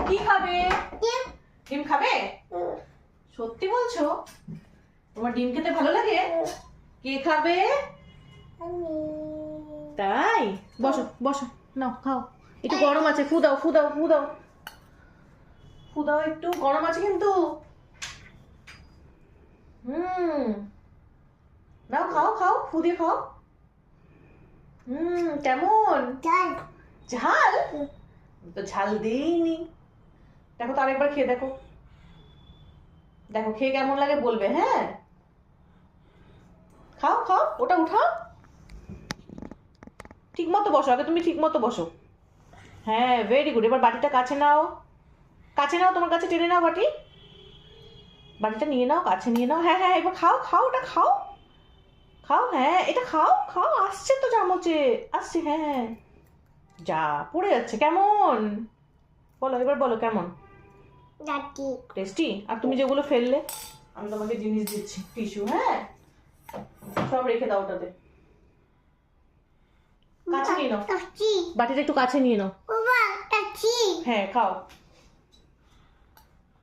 কি খাবে? ডিম খাবে? সত্যি বলছো? তোমার ডিম খেতে ভালো লাগে? কে খাবে? তাই? বসো বসো, নাও খাও। একটু গরম আছে, ফু দাও ফু দাও ফু দাও ফু দাও, একটু গরম আছে কিন্তু। নাও খাও খাও, ফু দিয়ে খাও। কেমন ঝাল? তো ঝাল দেইনি। দেখো তো আরেকবার খেয়ে দেখো, দেখো খেয়ে কেমন লাগে বলবে। হ্যাঁ, খাও খাও, ওটা উঠাও। ঠিক মতো বসো, আগে তুমি ঠিক মতো বসো। হ্যাঁ, ভেরি গুড। এবার বাটিটা কাছে নাও, কাছে নাও, তোমার কাছে টেনে নাও বাটি। বাটিটা নিয়ে নাও, কাছে নিয়ে নাও। হ্যাঁ হ্যাঁ, এবার খাও খাও, ওটা খাও খাও। হ্যাঁ, এটা খাও খাও, আসছে তো চামচে, আসছে। হ্যাঁ, যা পড়ে যাচ্ছে। কেমন বলো, এবার বলো কেমন? টেস্টি। আর তুমি যেগুলো ফেললে, আমি তোমাকে জিনিস দিচ্ছি, টিস্যু। হ্যাঁ, সব রেখে দাও ওটাতে। কাছে নিয়ে নাও, বাটিটা একটু কাছে নিয়ে নাও। হ্যাঁ, খাও।